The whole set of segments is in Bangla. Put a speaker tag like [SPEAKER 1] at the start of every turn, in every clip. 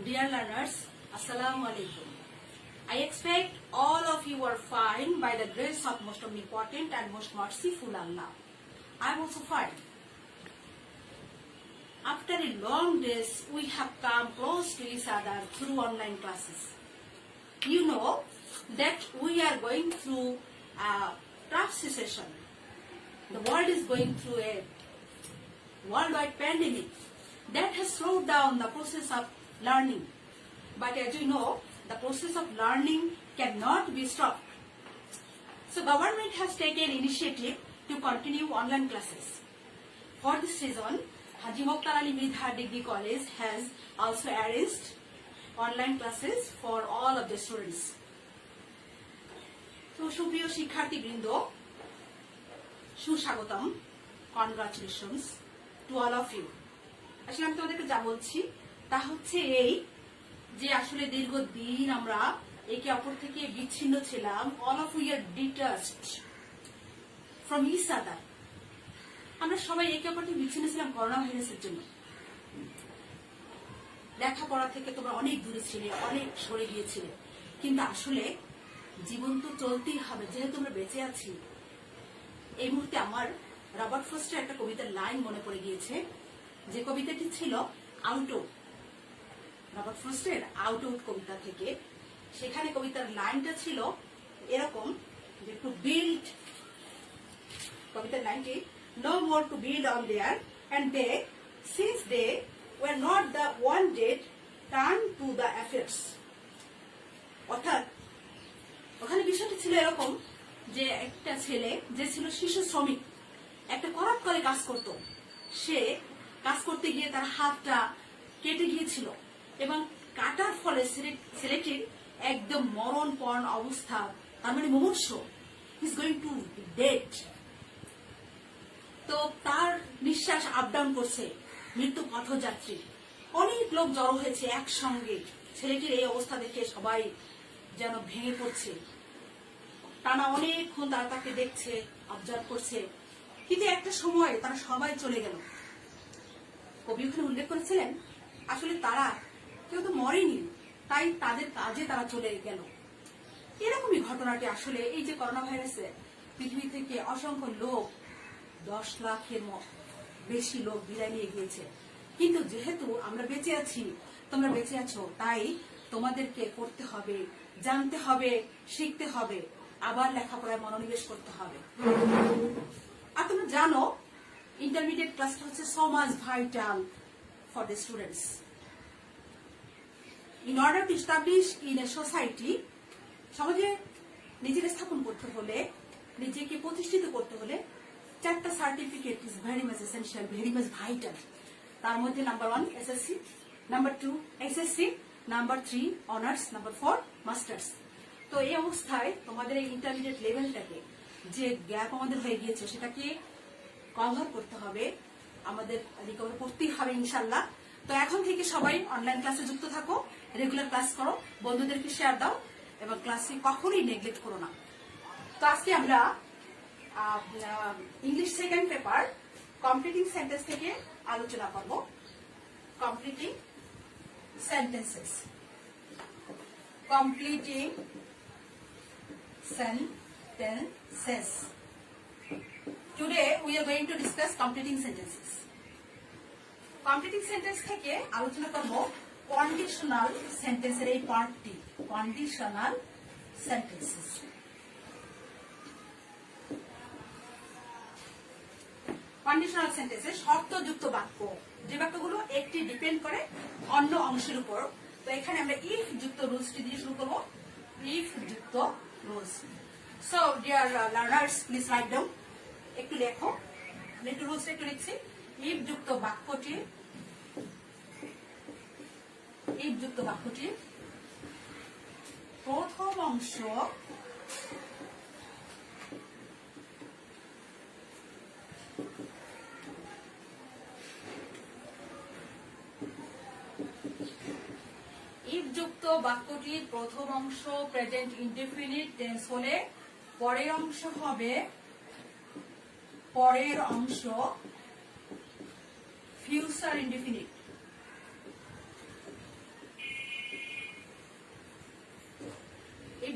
[SPEAKER 1] Dear learners, Assalamu alaikum. I expect all of you are fine by the grace of most omnipotent and most merciful Allah. I am also fine. After a long days, we have come close to each other through online classes. You know that we are going through a tough situation. The world is going through a worldwide pandemic that has slowed down the process of learning. But as you know, the process of learning cannot be stopped. So government has taken initiative to continue online classes. For this reason, Haji Mokhtar Ali Mridha Degree College has also arranged online classes for all of the students. So সুপ্রিয় শিক্ষার্থীবৃন্দ, সুস্বাগতম, congratulations to all of you. আসলে আমি তোমাদেরকে যা বলছি তা হচ্ছে এই যে আসলে দীর্ঘদিন আমরা একে অপর থেকে বিচ্ছিন্ন ছিলাম। All of we are detached from each other. আমরা সবাই একে অপর থেকে বিচ্ছিন্ন ছিলাম করোনা ভাইরাসের জন্য। লেখাপড়া থেকে তোমরা অনেক দূরে ছিলে, অনেক সরে গিয়েছিলে, কিন্তু আসলে জীবন তো চলতেই হবে, যেহেতু আমরা বেঁচে আছি। এই মুহূর্তে আমার রবার্ট ফ্রস্টের একটা কবিতার লাইন মনে পড়ে গিয়েছে, যে কবিতাটি ছিল আউট। রবার্ট ফ্রস্টের আউট কবিতা থেকে। সেখানে কবিতার লাইনটা ছিল এরকম যে টু বিল্ড, কবিতার লাইনটি no more to build on there and they since they were not the one dead turn to the affairs. অর্থাৎ ওখানে বিষয়টা ছিল এরকম যে একটা ছেলে যে ছিল শিশু শ্রমিক, একটা করাত করে কাজ করত। সে কাজ করতে গিয়ে তার হাতটা কেটে গিয়েছিল এবং কাটার ফলে ছেলেটির একদম মরণপণ অবস্থা, তার মানে মুমূর্ষ, ইজ গোয়িং টু ডেড। তো তার নিঃশ্বাস আপ ডাউন করছে, মৃত্যু পথযাত্রী। অনেক লোক জড়ো হয়েছে একসঙ্গে। ছেলেটির এই অবস্থা দেখে সবাই যেন ভেঙে পড়ছে। টানা অনেকক্ষণ তারা তাকে দেখছে, অবজার্ভ করছে, কিন্তু একটা সময় তারা সবাই চলে গেল। কবি ওখানে উল্লেখ করেছিলেন আসলে তারা কেউ তো মরেনি, তাই তাদের কাজে তারা চলে গেল। এরকমই ঘটনাটি আসলে এই যে করোনা ভাইরাসে পৃথিবী থেকে অসংখ্য লোক, 10 লাখের বেশি লোক বিদায় নিয়ে গিয়েছে। কিন্তু যেহেতু আমরা বেঁচে আছি, তোমরা বেঁচে আছো, তাই তোমাদেরকে পড়তে হবে, জানতে হবে, শিখতে হবে, আবার লেখাপড়ায় মনোনিবেশ করতে হবে। আর তোমরা জানো ইন্টারমিডিয়েট ক্লাসটা হচ্ছে so much vital for the students. In order to establish in a society, সমাজে নিজেকে স্থাপন করতে হলে, নিজেকে প্রতিষ্ঠিত করতে হলে 4টা certificate is very much essential, very much vital. তার মধ্যে number 1 SSC, number 2 SSC, number 3 honours, number 4 masters. তো এই অবস্থায় তোমাদের এই ইন্টারমিডিয়েট লেভেলটাকে যে গ্যাপ আমাদের হয়ে গিয়েছে সেটাকে কভার করতে হবে, আমাদের রিকভার করতেই হবে ইনশাল্লাহ। তো এখন থেকে সবাই অনলাইন ক্লাসে যুক্ত থাকো, রেগুলার ক্লাস করো, বন্ধুদেরকে শেয়ার দাও এবং ক্লাসে কখনোই নেগলেক্ট করো না। তো আজকে আমরা English second paper completing sentence থেকে আলোচনা করব। Completing sentences, completing sentences. Today we are going to discuss completing sentences. Completing sentence থেকে আলোচনা করব কন্ডিশনাল সেন্টেন্সের এই পার্টটি, কন্ডিশনাল সেন্টেন্সেস। কন্ডিশনাল সেন্টেন্সে শর্তযুক্ত বাক্য, যে বাক্যগুলো একটি ডিপেন্ড করে অন্য অংশের উপর। তো এখানে আমরা ইফ যুক্ত রুলসটি দিয়ে শুরু করব। ইফ যুক্ত rules. So dear learners, please write down. একটু লেখো, আমি একটু রুলস একটু লিখছি। ইফ যুক্ত বাক্যটি, ইফ যুক্ত বাক্যটি প্রথম অংশ ইফ যুক্ত বাক্যটির প্রথম অংশ প্রেজেন্ট ইনডেফিনিট টেন্স হলে পরের অংশ হবে, পরের অংশ ফিউচার ইনডেফিনিট।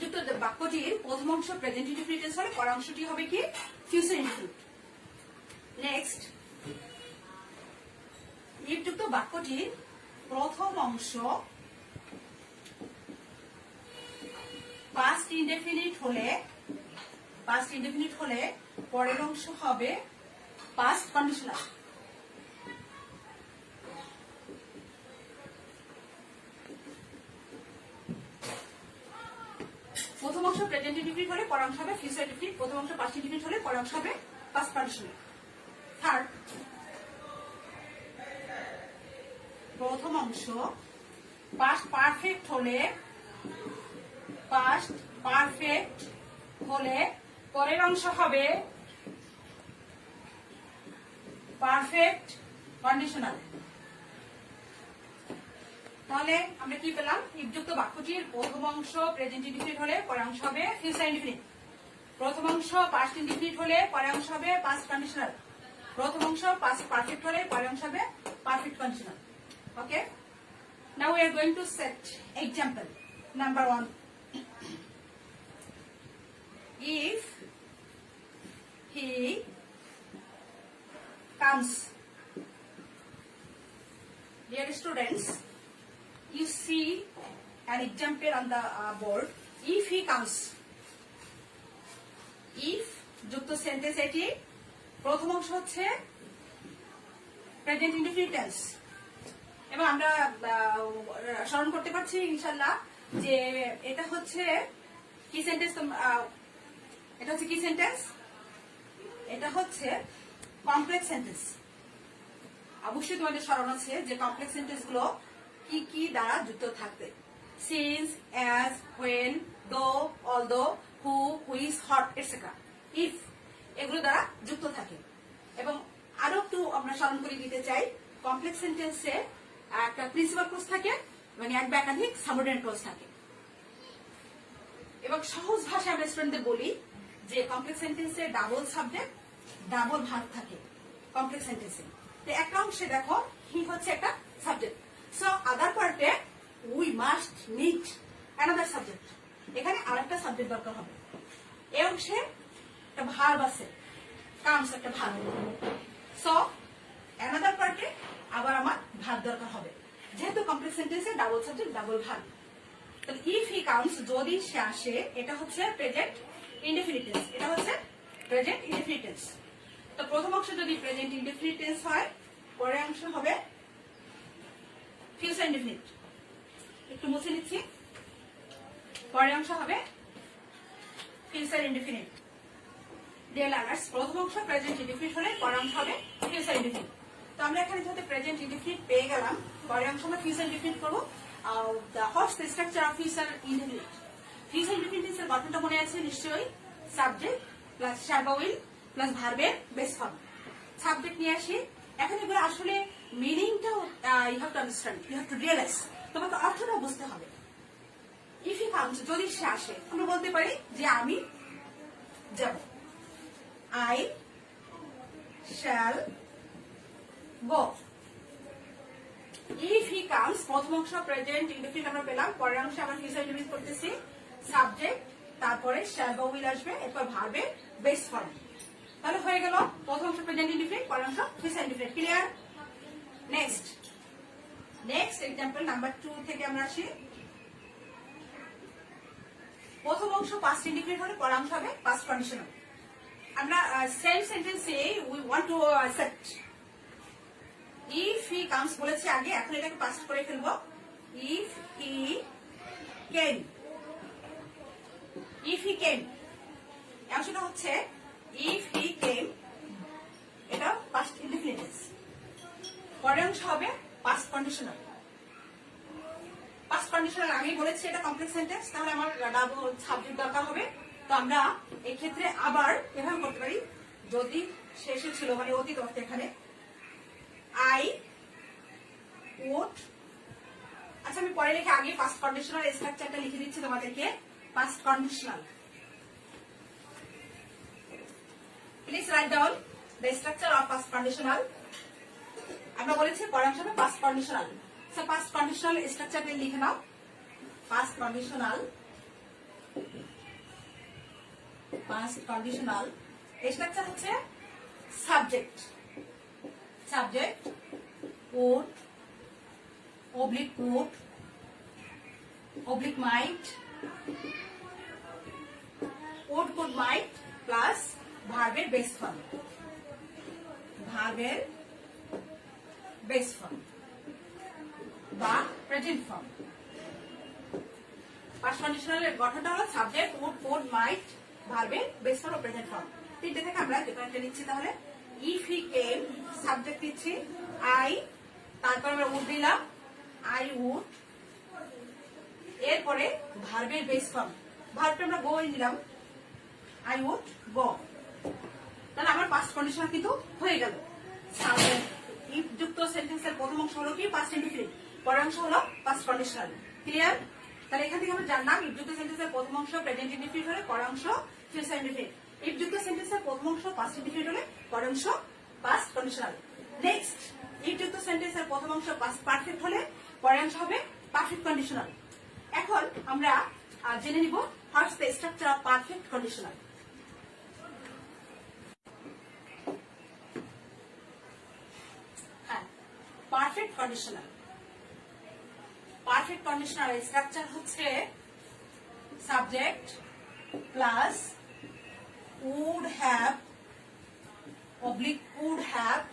[SPEAKER 1] ইফযুক্ত বাক্যটির প্রথম অংশ প্রেজেন্ট ইনডিফিনিট টেন্স হলে পরের অংশটি হবে কি ফিউচার ইনডিফিনিট। নেক্সট, ইফযুক্ত বাক্যটির প্রথম অংশ পাস্ট ইনডেফিনিট হলে পরের অংশ হবে পাস্ট কন্ডিশনাল। প্রথম অংশ প্রেজেন্ট ইনডিফিনিট হলে পরের অংশ হবে ফিউচার ইনডিফিনিট, প্রথম অংশ পাস্ট ইনডিফিনিট হলে পরের অংশ হবে পাস্ট কন্ডিশনাল। থার্ড, প্রথম অংশ পাস্ট পারফেক্ট হলে পরের অংশ হবে পারফেক্ট কন্ডিশনাল। তাহলে আমরা কি পেলাম? ইফযুক্ত বাক্যটির প্রথম অংশ প্রেজেন্ট ইনডিফিনিট হলে পরের অংশ হবে ফিউচার ইনডিফিনিট, প্রথম অংশ পাস্ট ইনডিফিনিট হলে পরের অংশ হবে পাস্ট কন্ডিশনাল, প্রথম অংশ পাস্ট পারফেক্ট হলে পরের অংশ হবে perfect conditional. Okay, now we are going to set example number 1. If he comes, dear students, you see an example on the board. If he comes, if যুক্ত সেন্টেন্স, এটি প্রথম অংশ হচ্ছে প্রেজেন্ট ইনডিফিনিট টেন্স এবং আমরা স্মরণ করতে পারছি ইনশাল্লাহ যে এটা হচ্ছে কি সেন্টেন্স, এটা হচ্ছে কি সেন্টেন্স, এটা হচ্ছে কমপ্লেক্স সেন্টেন্স। অবশ্যই তোমাদের স্মরণ আছে যে কমপ্লেক্স সেন্টেন্স গুলো কি কি দ্বারা যুক্ত থাকবে, সিন্স, অ্যাজ, হোয়েন, দো, although, who, which, hot, etcetera, if, এগুলো দ্বারা যুক্ত থাকে। এবং আরো একটু আমরা স্মরণ করে দিতে চাই, কমপ্লেক্স সেন্টেন্সে একটা প্রিন্সিপাল ক্লজ থাকে এবং এক বা একাধিক সাবঅর্ডিনেট ক্লজ থাকে। এবং সহজ ভাষায় আমরা স্টুডেন্টদের বলি যে কমপ্লেক্স সেন্টেন্সে ডাবল সাবজেক্ট ডাবল ভার্ব থাকে কমপ্লেক্স সেন্টেন্সে। তো একটা অংশে দেখো হি হচ্ছে একটা সাবজেক্ট, সো আদার পার্টে we must need another subject, এখানে আরেকটা সাবজেক্ট দরকার হবে। এই অংশে একটা ভার্ব আছে, কামস একটা ভার্ব, সো অ্যানাদার পার্টে আবার আমার ভার্ব দরকার হবে, যেহেতু কমপ্লেক্স সেন্টেন্সে ডাবল সাবজেক্ট ডাবল ভার্ব। তাহলে ইফ হি কামস, যদি সে আসে, এটা হচ্ছে প্রেজেন্ট ইনডেফিনিট টেন্স, এটা হচ্ছে প্রেজেন্ট ইনডেফিনিট টেন্স। তো প্রথম অংশ যদি প্রেজেন্ট ইনডেফিনিট টেন্স হয়, পরের অংশ হবে ফিউচার ইনডেফিনিট। একটু মুছে নিচ্ছি, পরের অংশ হবে ফিউচার ইনডেফিনিট। ডিয়ার লার্নার্স, প্রথম অংশ প্রেজেন্ট ইনডেফিনিট হলে পরের অংশ হবে ফিউচার ইনডেফিনিট। তো আমরা এখানে যেহেতু প্রেজেন্ট ইনডেফিনিট পেয়ে গেলাম, পরের অংশ আমরা ফিউচার ইনডেফিনিট করবো। What's the structure of future indefinite? Future indefinite টেন্সের গঠনটা মনে আছে নিশ্চয়ই, সাবজেক্ট প্লাস শ্যাল বা উইল প্লাস ভার্বের বেস ফর্ম। সাবজেক্ট নিয়ে আসি, এখন এগুলো আসলে মিনিংটাও you have to understand, you have to realise, তোমাকে অর্থটা বুঝতে হবে। ইফ হি কামস, যদি সে আসে, আমরা বলতে পারি যে আমি যাব, I shall go. If he comes, প্রথম অংশ প্রেজেন্ট ইনডেফিনিট আমরা পেলাম, পরের অংশে আমরা ফিউচার ইনডেফিনিট করতেছি, সাবজেক্ট, তারপরে শ্যাল বা উইল আসবে, এরপর ভার্বের বেস ফর্ম। তাহলে হয়ে গেল প্রথম অংশ প্রেজেন্ট ইনডেফিনিট, পরের অংশ future indefinite. Clear? Next example number 2 থেকে আমরা আসি। প্রথম অংশ পাস্ট ইনডেফিনিট হলে পরের অংশ হবে পাস্ট কন্ডিশনাল। আমরা সেম সেন্টেন্সে we want to set if he comes বলেছি আগে, এখন এটাকে পাস্ট করে ফেলবো। If he came, if he কেম অংশটা হচ্ছে ইফ হি কেম, এটা পাস্ট ইনডেফিনিট টেন্স। পরের অংশ হবে পাস্ট কন্ডিশনাল। পাস্ট কন্ডিশনাল আমি বলেছি এটা কমপ্লেক্স সেন্টেন্স, তাহলে আমার ডাবল সাবজেক্ট দরকার হবে। তো আমরা এই ক্ষেত্রে আবার এভাবে করতে পারি, যদি শেষে ছিল মানে অতীত অর্থে, এখানে আই উড, আচ্ছা আমি পরে লিখে আগে পাস্ট কন্ডিশনাল স্ট্রাকচারটা লিখে দিচ্ছি তোমাদেরকে। Past conditional, please write down the structure of past conditional. আমরা বলেছি পরের অংশ হবে past conditional. So past conditional স্ট্রাকচারটা লিখে নাও। Past conditional past conditional structure হচ্ছে subject, subject would oblique would oblique might would could might plus ভার্বের বেস ফর্ম, ভার্বের বেস ফর্ম বা প্রেজেন্ট ফর্ম। পাস্ট কন্ডিশনালের গঠনটা হলো সাবজেক্ট would could might ভার্বের বেস ফর্ম ও প্রেজেন্ট ফর্ম। তিনটে থেকে আমরা ডিফারেন্টলি নিচ্ছি। তাহলে ইফ হি কেম সাবজেক্ট দিচ্ছি আই, তারপর আমরা উড দিলাম আই উড, এরপরে ভার্বের বেস ফর্ম, ভার্বটা আমরা গো দিলাম আই উড গো। তাহলে আমার পাস্ট কন্ডিশনাল কিন্তু হয়ে গেল। ইফ যুক্ত সেন্টেন্সের প্রথম অংশ হলো কি পাস্ট ইনডিফিনিট, পরের অংশ হলো পাস্ট কন্ডিশনাল। ক্লিয়ার? তাহলে এখান থেকে আমরা জানলাম ইফ যুক্ত সেন্টেন্সের প্রথম অংশ প্রেজেন্ট ইনডিফিনিট হলে পরের অংশ ফিউচার ইনডিফিনিট। ইফ যুক্ত সেন্টেন্সের প্রথম অংশ পাস্ট ইনডিফিনিট হলে পরের অংশ পাস্ট কন্ডিশনাল। নেক্সট, ইফ যুক্ত সেন্টেন্সের প্রথম অংশ পাস্ট পারফেক্ট হলে পরের অংশ হবে পারফেক্ট কন্ডিশনাল। এখন আমরা জেনে নিব what's the structure of perfect conditional. হ্যাঁ, perfect conditional, perfect conditional structure হচ্ছে subject plus would have oblique would have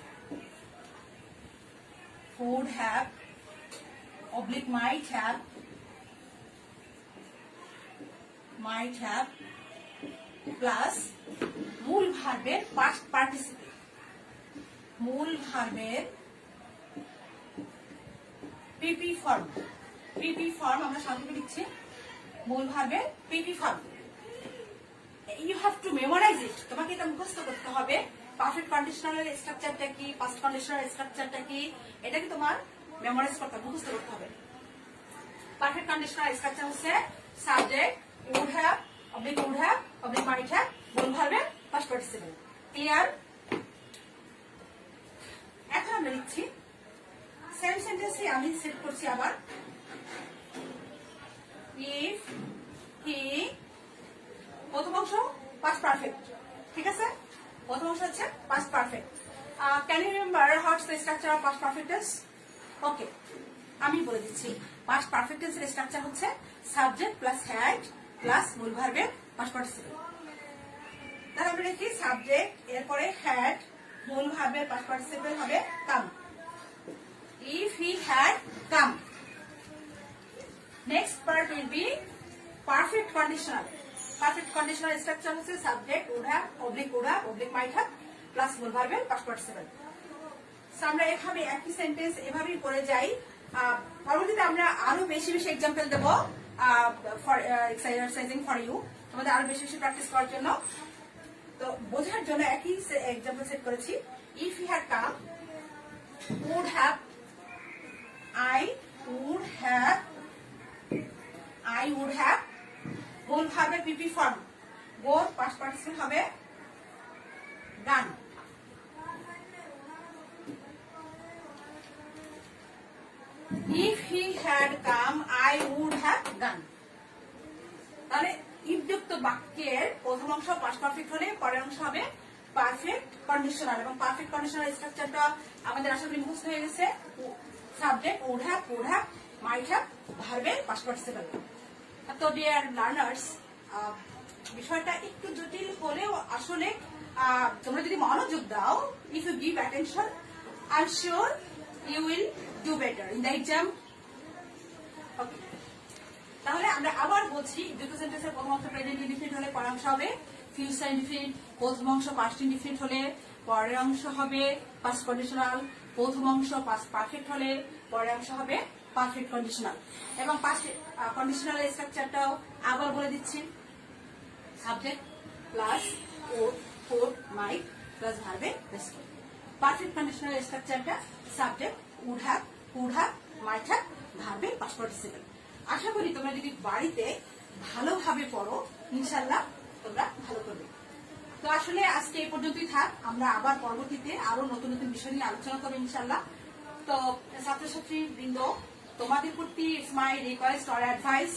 [SPEAKER 1] oblique might have plus মূল ভার্বের পাস্ট পার্টিসিপেট, মূল ভার্বের পিপি ফর্ম, পিপি ফর্ম আমরা সংক্ষেপে লিখছি মূল ভার্বের PP form. You have to memorise it, তোমাকে এটা মুখস্থ করতে হবে। পারফেক্ট কন্ডিশনালের স্ট্রাকচারটা কি, পাস্ট কন্ডিশনাল স্ট্রাকচারটা কি, এটাকে তোমার মেমোরাইজ করতে হবে, মুখস্থ করতে হবে। পারফেক্ট কন্ডিশনাল স্ট্রাকচার হচ্ছে subject would have oblique might have মূল ভার্বের পাস্ট পার্টিসিপেল। ক্লিয়ার? এখন আমরা লিখছি সেম সেন্টেন্সে আমি সেট করছি আবার ইফ হি, প্রথম অংশ পাস্ট পারফেক্ট, ঠিক আছে? প্রথম অংশ হচ্ছে past perfect. Can you remember what's the structure of past perfect tense? Okay, আমি বলে দিচ্ছি। পাস্ট পারফেক্ট টেন্সের স্ট্রাকচার হচ্ছে সাবজেক্ট প্লাস হ্যাড প্লাস মূল ভার্বের পাস্ট পার্টিসিপেল। তাহলে আমরা লিখি সাবজেক্ট, এরপরে হ্যাড, মূল ভার্বের পাস্ট পার্টিসিপেল হবে come. If he had come. Next part will be perfect conditional. Perfect conditional structure হচ্ছে subject would have oblique might have plus মূল ভার্বের পাস্ট পার্টিসিপেল। আমরা এভাবে একই সেন্টেন্স এভাবেই করে যাই। পরবর্তীতে আমরা আরো বেশি বেশি এক্সাম্পল দেব ফর এক্সারসাইজিং ফর ইউ, তোমাদের আরো বেশি বেশি প্র্যাকটিস করার জন্য। তো বোঝার জন্য একই এক্সাম্পল সেট করেছি। If he had come, would have I would have মূল ভার্বের পিপি ফর্ম, গোর পাস্ট পার্টিসিপেল হবে gone. If he had come, I would have gone. তাহলে ইফ যুক্ত বাক্যের প্রথম অংশ পাস্ট পারফেক্ট হলে পরের অংশ হবে পারফেক্ট কন্ডিশনাল, এবং পারফেক্ট কন্ডিশনাল স্ট্রাকচারটা আমাদের আশা করি মুখস্থ হয়ে গেছে। Subject would have might have ভার্বের পাস্ট পার্টিসিপেল। তো ডিয়ার লার্নার্স, বিষয়টা একটু জটিল হলেও আসলে তোমরা যদি মনোযোগ দাও, if you give attention, I am sure you will do better in the exam. Okay, তাহলে আমরা আবার বলছি, যুক্ত সেন্টেন্সের প্রথম অংশ প্রেজেন্ট ইনডিফিনিট হলে পরের অংশ হবে ফিউচার ইনডিফিনিট, প্রথম অংশ পাস্ট ইনডিফিনিট হলে পরের অংশ হবে পাস্ট কন্ডিশনাল, প্রথম অংশ পাস্ট পারফেক্ট হলে পরের অংশ হবে পারফেক্ট কন্ডিশনাল। এবং পাস্ট কন্ডিশনাল স্ট্রাকচারটাও আবার বলে দিচ্ছি, subject plus would might plus ভার্বের বেস ফর্ম। পারফেক্ট কন্ডিশনাল স্ট্রাকচারটা subject would have might have ভার্বের পাস্ট পার্টিসিপেল। আশা করি তোমরা যদি বাড়িতে ভালোভাবে পড়ো, ইনশাল্লাহ তোমরা ভালো করবে। তো আসলে আজকে এই পর্যন্তই থাক, আমরা আবার পরবর্তীতে আরো নতুন নতুন বিষয় নিয়ে আলোচনা করবো ইনশাল্লাহ। তো ছাত্রছাত্রী বৃন্দ, তোমাদের প্রতি it's my request or advice,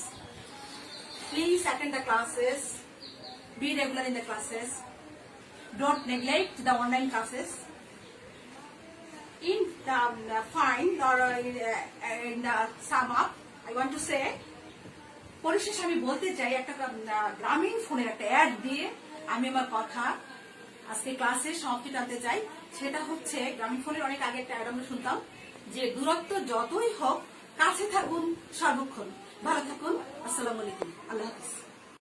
[SPEAKER 1] Please attend the classes. Be regular in the classes. Don't neglect the online classes. In the fine or in the sum up, I want to say, পরিশেষে আমি বলতে চাই একটা গ্রামীণ ফোনের একটা অ্যাড দিয়ে আমি আমার কথা আজকে ক্লাসে সমাপ্তি টানতে চাই। সেটা হচ্ছে গ্রামীণ ফোনের অনেক আগে একটা অ্যাড আমরা শুনতাম যে দূরত্ব যতই হোক কাছে থাকুন সর্বক্ষণ। ভালো থাকুন। আসসালামু আলাইকুম। আল্লাহ হাফিজ।